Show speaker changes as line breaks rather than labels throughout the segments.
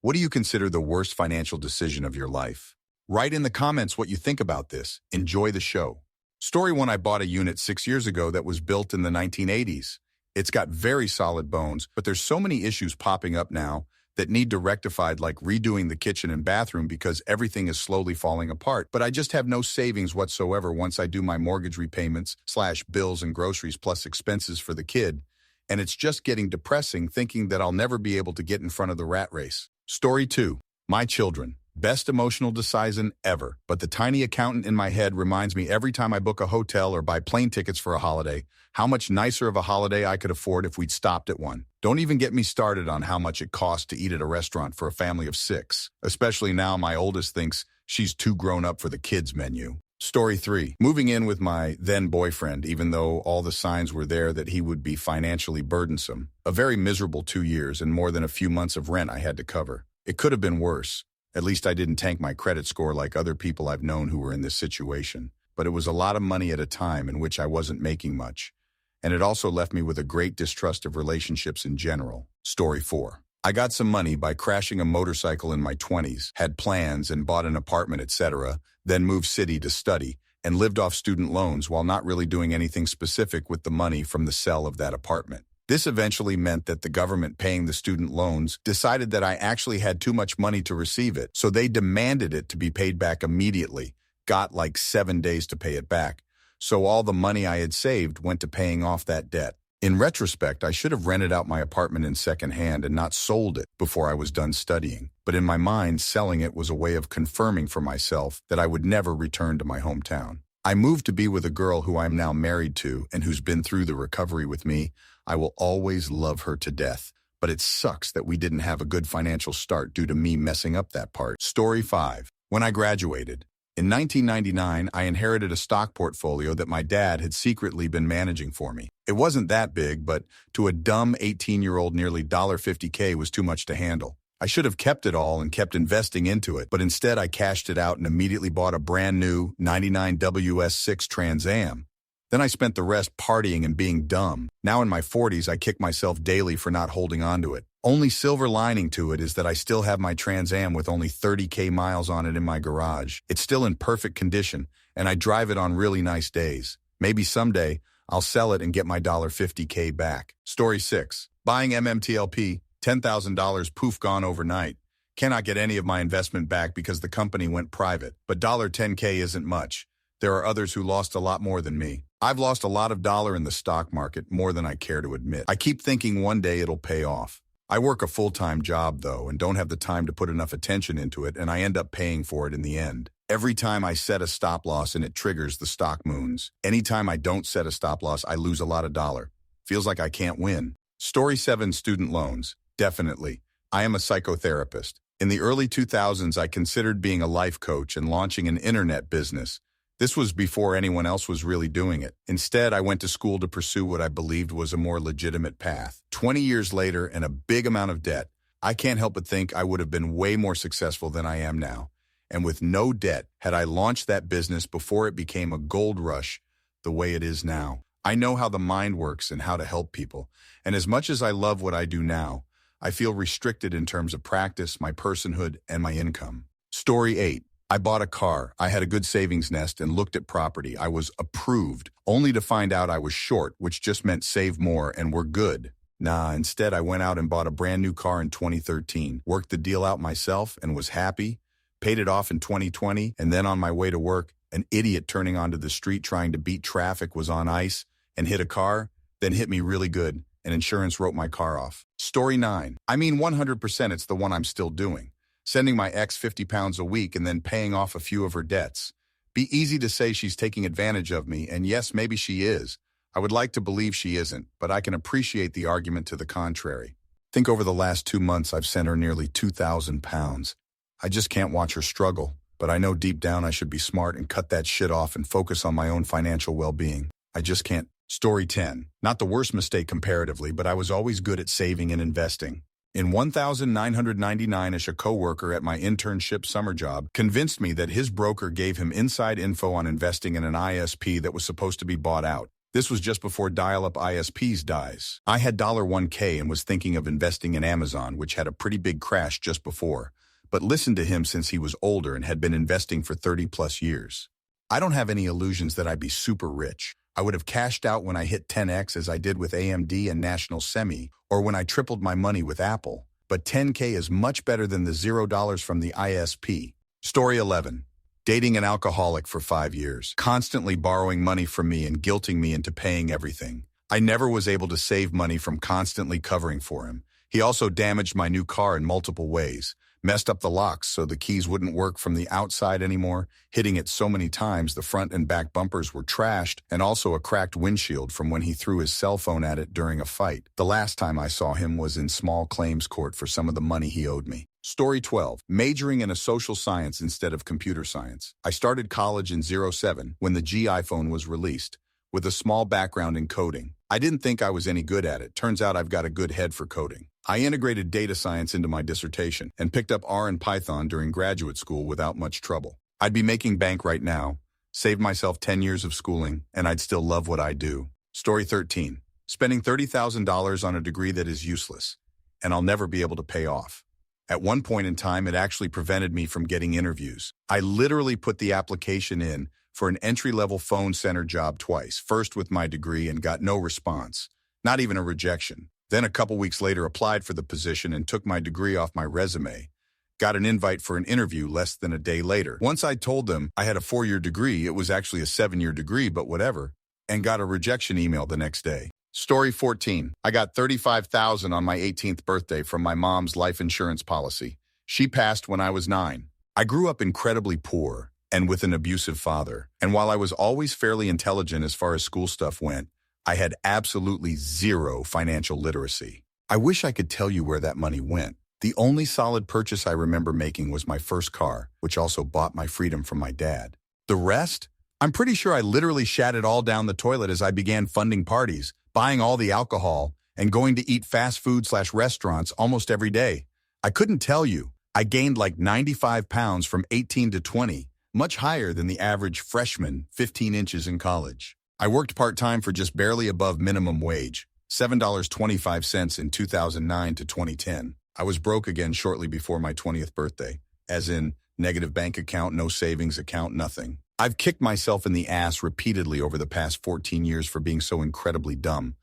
What do you consider the worst financial decision of your life? Write in the comments what you think about this. Enjoy the show. Story 1. I bought a unit 6 years ago that was built in the 1980s. It's got very solid bones, but there's so many issues popping up now that need to rectified, like redoing the kitchen and bathroom because everything is slowly falling apart. But I just have no savings whatsoever once I do my mortgage repayments / bills and groceries plus expenses for the kid. And it's just getting depressing thinking that I'll never be able to get in front of the rat race. Story 2. My children. Best emotional decision ever. But the tiny accountant in my head reminds me every time I book a hotel or buy plane tickets for a holiday, how much nicer of a holiday I could afford if we'd stopped at one. Don't even get me started on how much it costs to eat at a restaurant for a family of 6, especially now my oldest thinks she's too grown up for the kids menu. Story 3. Moving in with my then boyfriend, even though all the signs were there that he would be financially burdensome. A very miserable 2 years and more than a few months of rent I had to cover. It could have been worse. At least I didn't tank my credit score like other people I've known who were in this situation. But it was a lot of money at a time in which I wasn't making much. And it also left me with a great distrust of relationships in general. Story 4. I got some money by crashing a motorcycle in my 20s, had plans and bought an apartment, etc., then moved city to study, and lived off student loans while not really doing anything specific with the money from the sale of that apartment. This eventually meant that the government paying the student loans decided that I actually had too much money to receive it, so they demanded it to be paid back immediately, got like 7 days to pay it back. So all the money I had saved went to paying off that debt. In retrospect, I should have rented out my apartment in secondhand and not sold it before I was done studying. But in my mind, selling it was a way of confirming for myself that I would never return to my hometown. I moved to be with a girl who I'm now married to and who's been through the recovery with me. I will always love her to death. But it sucks that we didn't have a good financial start due to me messing up that part. Story 5. When I graduated. In 1999, I inherited a stock portfolio that my dad had secretly been managing for me. It wasn't that big, but to a dumb 18-year-old, nearly $50K was too much to handle. I should have kept it all and kept investing into it, but instead I cashed it out and immediately bought a brand new 99 WS6 Trans Am. Then I spent the rest partying and being dumb. Now in my 40s, I kick myself daily for not holding on to it. Only silver lining to it is that I still have my Trans Am with only 30K miles on it in my garage. It's still in perfect condition, and I drive it on really nice days. Maybe someday, I'll sell it and get my $50K back. Story 6. Buying MMTLP, $10,000 poof gone overnight. Cannot get any of my investment back because the company went private, but $10K isn't much. There are others who lost a lot more than me. I've lost a lot of dollar in the stock market, more than I care to admit. I keep thinking one day it'll pay off. I work a full-time job, though, and don't have the time to put enough attention into it, and I end up paying for it in the end. Every time I set a stop loss and it triggers the stock moons. Anytime I don't set a stop loss, I lose a lot of dollar. Feels like I can't win. Story 7. Student loans. Definitely. I am a psychotherapist. In the early 2000s, I considered being a life coach and launching an internet business. This was before anyone else was really doing it. Instead, I went to school to pursue what I believed was a more legitimate path. 20 years later and a big amount of debt, I can't help but think I would have been way more successful than I am now. And with no debt, had I launched that business before it became a gold rush the way it is now. I know how the mind works and how to help people. And as much as I love what I do now, I feel restricted in terms of practice, my personhood, and my income. Story 8. I bought a car. I had a good savings nest and looked at property. I was approved, only to find out I was short, which just meant save more and we're good. Nah, instead I went out and bought a brand new car in 2013, worked the deal out myself and was happy, paid it off in 2020, and then on my way to work, an idiot turning onto the street trying to beat traffic was on ice and hit a car, then hit me really good, and insurance wrote my car off. Story 9. I mean 100% it's the one I'm still doing. Sending my ex 50 pounds a week and then paying off a few of her debts. Be easy to say she's taking advantage of me, and yes, maybe she is. I would like to believe she isn't, but I can appreciate the argument to the contrary. Think over the last 2 months I've sent her nearly 2,000 pounds. I just can't watch her struggle, but I know deep down I should be smart and cut that shit off and focus on my own financial well-being. I just can't. Story 10. Not the worst mistake comparatively, but I was always good at saving and investing. In 1999-ish, a coworker at my internship summer job convinced me that his broker gave him inside info on investing in an ISP that was supposed to be bought out. This was just before dial-up ISPs dies. I had $1K and was thinking of investing in Amazon, which had a pretty big crash just before, but listened to him since he was older and had been investing for 30 plus years. I don't have any illusions that I'd be super rich. I would have cashed out when I hit 10x as I did with AMD and National Semi, or when I tripled my money with Apple. But 10K is much better than the $0 from the ISP. Story 11. Dating an alcoholic for 5 years, constantly borrowing money from me and guilting me into paying everything. I never was able to save money from constantly covering for him. He also damaged my new car in multiple ways, messed up the locks so the keys wouldn't work from the outside anymore, hitting it so many times the front and back bumpers were trashed, and also a cracked windshield from when he threw his cell phone at it during a fight. The last time I saw him was in small claims court for some of the money he owed me. Story 12. Majoring in a social science instead of computer science. I started college in '07 when the G iPhone was released, with a small background in coding. I didn't think I was any good at it. Turns out I've got a good head for coding. I integrated data science into my dissertation and picked up R and Python during graduate school without much trouble. I'd be making bank right now, saved myself 10 years of schooling, and I'd still love what I do. Story 13. Spending $30,000 on a degree that is useless, and I'll never be able to pay off. At one point in time, it actually prevented me from getting interviews. I literally put the application in for an entry-level phone center job twice, first with my degree and got no response, not even a rejection. Then a couple weeks later applied for the position and took my degree off my resume. Got an invite for an interview less than a day later. Once I told them I had a 4-year degree, it was actually a 7-year degree, but whatever, and got a rejection email the next day. Story 14. I got $35,000 on my 18th birthday from my mom's life insurance policy. She passed when I was 9. I grew up incredibly poor and with an abusive father. And while I was always fairly intelligent as far as school stuff went, I had absolutely zero financial literacy. I wish I could tell you where that money went. The only solid purchase I remember making was my first car, which also bought my freedom from my dad. The rest? I'm pretty sure I literally shat it all down the toilet as I began funding parties, buying all the alcohol, and going to eat fast food/restaurants almost every day. I couldn't tell you. I gained like 95 pounds from 18 to 20, much higher than the average freshman 15 inches in college. I worked part-time for just barely above minimum wage, $7.25 in 2009 to 2010. I was broke again shortly before my 20th birthday, as in negative bank account, no savings account, nothing. I've kicked myself in the ass repeatedly over the past 14 years for being so incredibly dumb.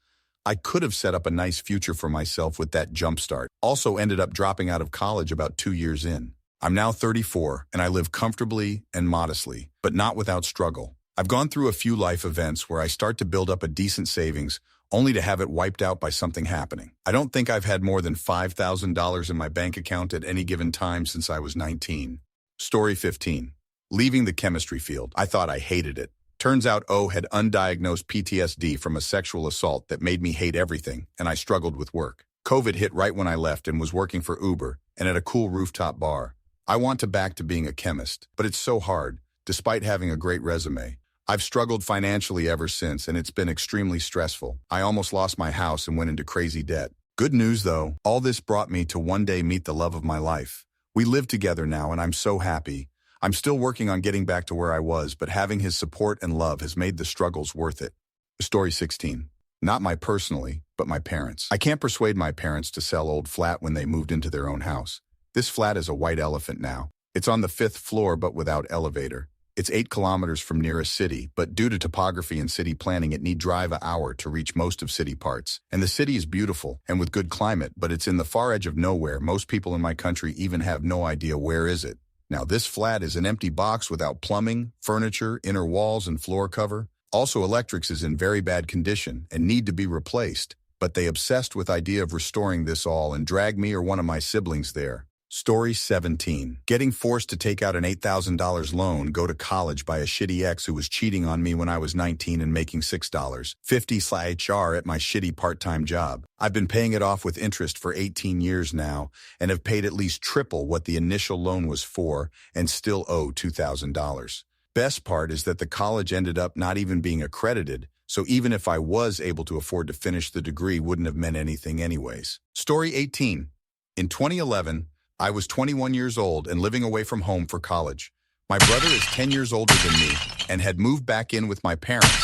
I could have set up a nice future for myself with that jumpstart. Also ended up dropping out of college about 2 years in. I'm now 34, and I live comfortably and modestly, but not without struggle. I've gone through a few life events where I start to build up a decent savings, only to have it wiped out by something happening. I don't think I've had more than $5,000 in my bank account at any given time since I was 19. Story 15. Leaving the chemistry field. I thought I hated it. Turns out O had undiagnosed PTSD from a sexual assault that made me hate everything, and I struggled with work. COVID hit right when I left and was working for Uber and at a cool rooftop bar. I want to back to being a chemist, but it's so hard, despite having a great resume. I've struggled financially ever since, and it's been extremely stressful. I almost lost my house and went into crazy debt. Good news, though. All this brought me to one day meet the love of my life. We live together now, and I'm so happy. I'm still working on getting back to where I was, but having his support and love has made the struggles worth it. Story 16. Not my personally, but my parents. I can't persuade my parents to sell old flat when they moved into their own house. This flat is a white elephant now. It's on the 5th floor, but without elevator. It's 8 kilometers from nearest city, but due to topography and city planning, it need drive an hour to reach most of city parts. And the city is beautiful and with good climate, but it's in the far edge of nowhere. Most people in my country even have no idea where is it. Now, this flat is an empty box without plumbing, furniture, inner walls, and floor cover. Also, electrics is in very bad condition and need to be replaced, but they obsessed with idea of restoring this all and drag me or one of my siblings there. Story 17. Getting forced to take out an $8,000 loan, go to college by a shitty ex who was cheating on me when I was 19 and making $6.50/HR at my shitty part-time job. I've been paying it off with interest for 18 years now and have paid at least triple what the initial loan was for and still owe $2,000. Best part is that the college ended up not even being accredited, so even if I was able to afford to finish the degree, wouldn't have meant anything anyways. Story 18. In 2011, I was 21 years old and living away from home for college. My brother is 10 years older than me and had moved back in with my parents.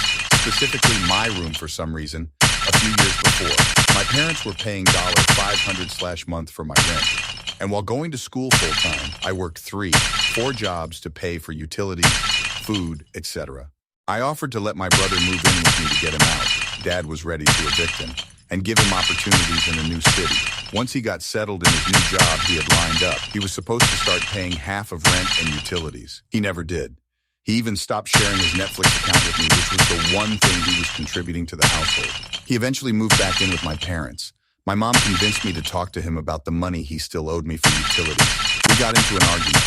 specifically my room for some reason, a few years before. My parents were paying $500/month for my rent. And while going to school full-time, I worked 4 jobs to pay for utilities, food, etc. I offered to let my brother move in with me to get him out. Dad was ready to evict him and give him opportunities in a new city. Once he got settled in his new job he had lined up, he was supposed to start paying half of rent and utilities. He never did. He even stopped sharing his Netflix account with me, which was the one thing he was contributing to the household. He eventually moved back in with my parents. My mom convinced me to talk to him about the money he still owed me for utilities. We got into an argument.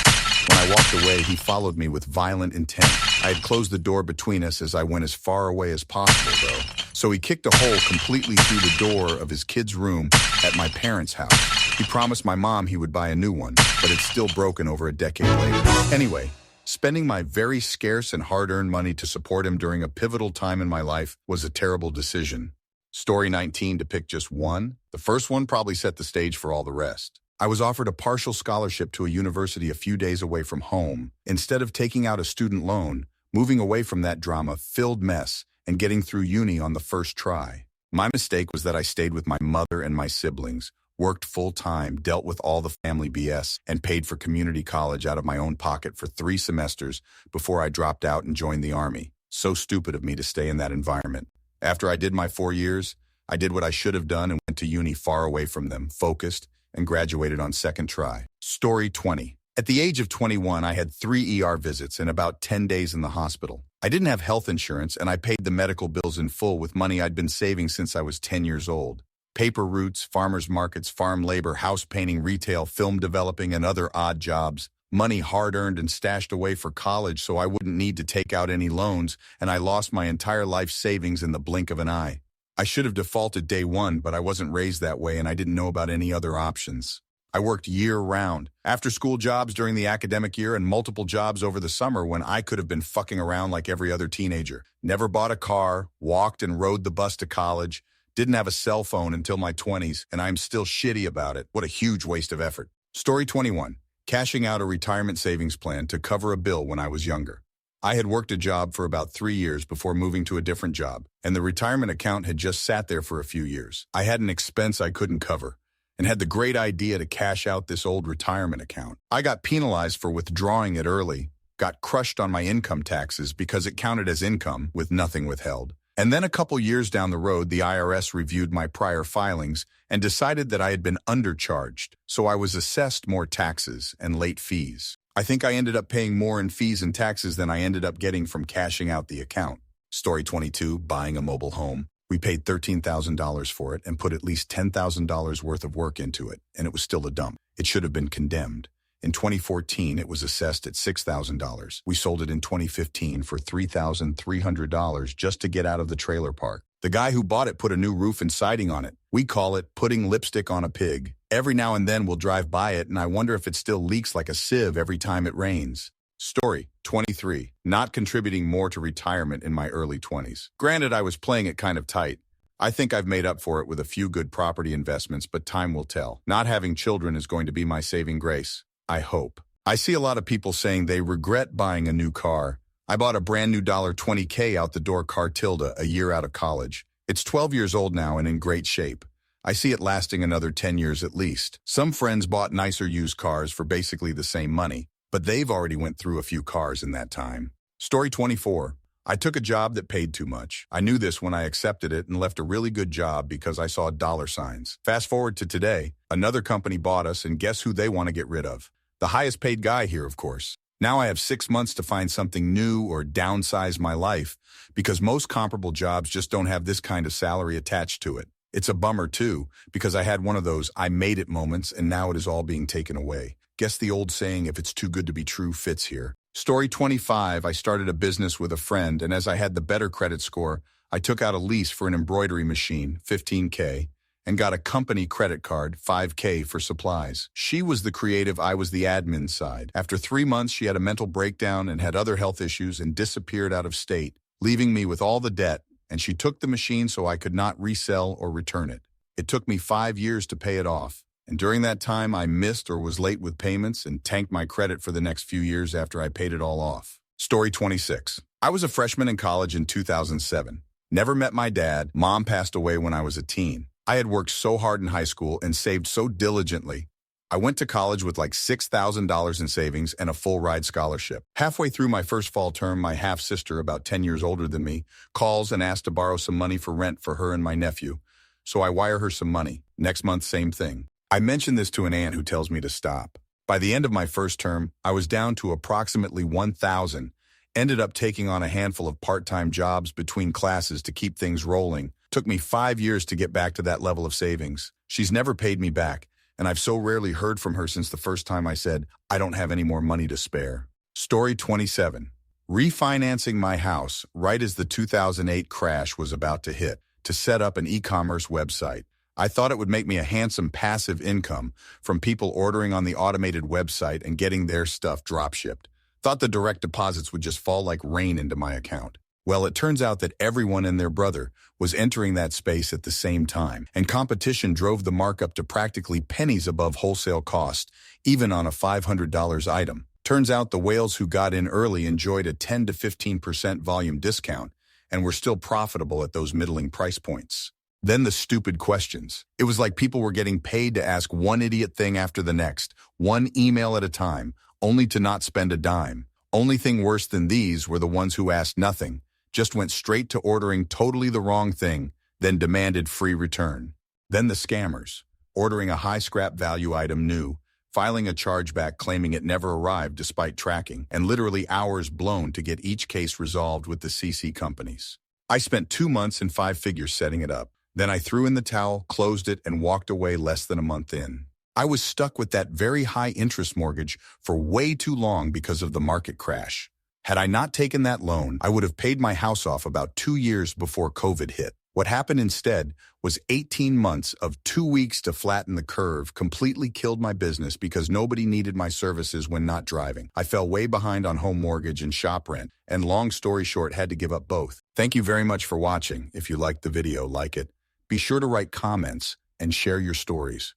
When I walked away, he followed me with violent intent. I had closed the door between us as I went as far away as possible, though. So he kicked a hole completely through the door of his kid's room at my parents' house. He promised my mom he would buy a new one, but it's still broken over a decade later. Anyway, spending my very scarce and hard-earned money to support him during a pivotal time in my life was a terrible decision. Story 19, to pick just one. The first one probably set the stage for all the rest. I was offered a partial scholarship to a university a few days away from home. Instead of taking out a student loan, moving away from that drama-filled mess, and getting through uni on the first try. My mistake was that I stayed with my mother and my siblings, worked full-time, dealt with all the family BS, and paid for community college out of my own pocket for 3 semesters before I dropped out and joined the Army. So stupid of me to stay in that environment. After I did my 4 years, I did what I should have done and went to uni far away from them, focused, and graduated on second try. Story 20. At the age of 21, I had 3 ER visits and about 10 days in the hospital. I didn't have health insurance, and I paid the medical bills in full with money I'd been saving since I was 10 years old. Paper routes, farmers markets, farm labor, house painting, retail, film developing, and other odd jobs. Money hard-earned and stashed away for college so I wouldn't need to take out any loans, and I lost my entire life savings in the blink of an eye. I should have defaulted day one, but I wasn't raised that way and I didn't know about any other options. I worked year-round, after-school jobs during the academic year and multiple jobs over the summer when I could have been fucking around like every other teenager. Never bought a car, walked and rode the bus to college, didn't have a cell phone until my 20s, and I'm still shitty about it. What a huge waste of effort. Story 21. Cashing out a retirement savings plan to cover a bill when I was younger. I had worked a job for about 3 years before moving to a different job, and the retirement account had just sat there for a few years. I had an expense I couldn't cover, and had the great idea to cash out this old retirement account. I got penalized for withdrawing it early, got crushed on my income taxes because it counted as income with nothing withheld. And then a couple years down the road, the IRS reviewed my prior filings and decided that I had been undercharged, so I was assessed more taxes and late fees. I think I ended up paying more in fees and taxes than I ended up getting from cashing out the account. Story 22, buying a mobile home. We paid $13,000 for it and put at least $10,000 worth of work into it, and it was still a dump. It should have been condemned. In 2014, it was assessed at $6,000. We sold it in 2015 for $3,300 just to get out of the trailer park. The guy who bought it put a new roof and siding on it. We call it putting lipstick on a pig. Every now and then we'll drive by it, and I wonder if it still leaks like a sieve every time it rains. Story 23. Not contributing more to retirement in my early 20s. Granted, I was playing it kind of tight. I think I've made up for it with a few good property investments, but time will tell. Not having children is going to be my saving grace. I hope. I see a lot of people saying they regret buying a new car. I bought a brand new $20K out the door car Tilda a year out of college. It's 12 years old now and in great shape. I see it lasting another 10 years at least. Some friends bought nicer used cars for basically the same money, but they've already went through a few cars in that time. Story 24. I took a job that paid too much. I knew this when I accepted it and left a really good job because I saw dollar signs. Fast forward to today, another company bought us and guess who they want to get rid of? The highest paid guy here, of course. Now I have 6 months to find something new or downsize my life because most comparable jobs just don't have this kind of salary attached to it. It's a bummer too because I had one of those I made it moments and now it is all being taken away. Guess the old saying, if it's too good to be true, fits here. Story 25, I started a business with a friend, and as I had the better credit score, I took out a lease for an embroidery machine, $15K, and got a company credit card, $5K, for supplies. She was the creative, I was the admin side. After 3 months, she had a mental breakdown and had other health issues and disappeared out of state, leaving me with all the debt, and she took the machine so I could not resell or return it. It took me 5 years to pay it off. And during that time, I missed or was late with payments and tanked my credit for the next few years after I paid it all off. Story 26. I was a freshman in college in 2007. Never met my dad. Mom passed away when I was a teen. I had worked so hard in high school and saved so diligently. I went to college with like $6,000 in savings and a full ride scholarship. Halfway through my first fall term, my half-sister, about 10 years older than me, calls and asks to borrow some money for rent for her and my nephew. So I wire her some money. Next month, same thing. I mentioned this to an aunt who tells me to stop. By the end of my first term, I was down to approximately 1,000. Ended up taking on a handful of part-time jobs between classes to keep things rolling. Took me 5 years to get back to that level of savings. She's never paid me back, and I've so rarely heard from her since the first time I said, I don't have any more money to spare. Story 27. Refinancing my house right as the 2008 crash was about to hit to set up an e-commerce website. I thought it would make me a handsome passive income from people ordering on the automated website and getting their stuff drop-shipped. Thought the direct deposits would just fall like rain into my account. Well, it turns out that everyone and their brother was entering that space at the same time, and competition drove the markup to practically pennies above wholesale cost, even on a $500 item. Turns out the whales who got in early enjoyed a 10 to 15% volume discount and were still profitable at those middling price points. Then the stupid questions. It was like people were getting paid to ask one idiot thing after the next, one email at a time, only to not spend a dime. Only thing worse than these were the ones who asked nothing, just went straight to ordering totally the wrong thing, then demanded free return. Then the scammers, ordering a high scrap value item new, filing a chargeback claiming it never arrived despite tracking, and literally hours blown to get each case resolved with the CC companies. I spent 2 months and 5 figures setting it up. Then I threw in the towel, closed it, and walked away less than a month in. I was stuck with that very high interest mortgage for way too long because of the market crash. Had I not taken that loan, I would have paid my house off about 2 years before COVID hit. What happened instead was 18 months of 2 weeks to flatten the curve completely killed my business because nobody needed my services when not driving. I fell way behind on home mortgage and shop rent, and long story short, had to give up both. Thank you very much for watching. If you liked the video, like it. Be sure to write comments and share your stories.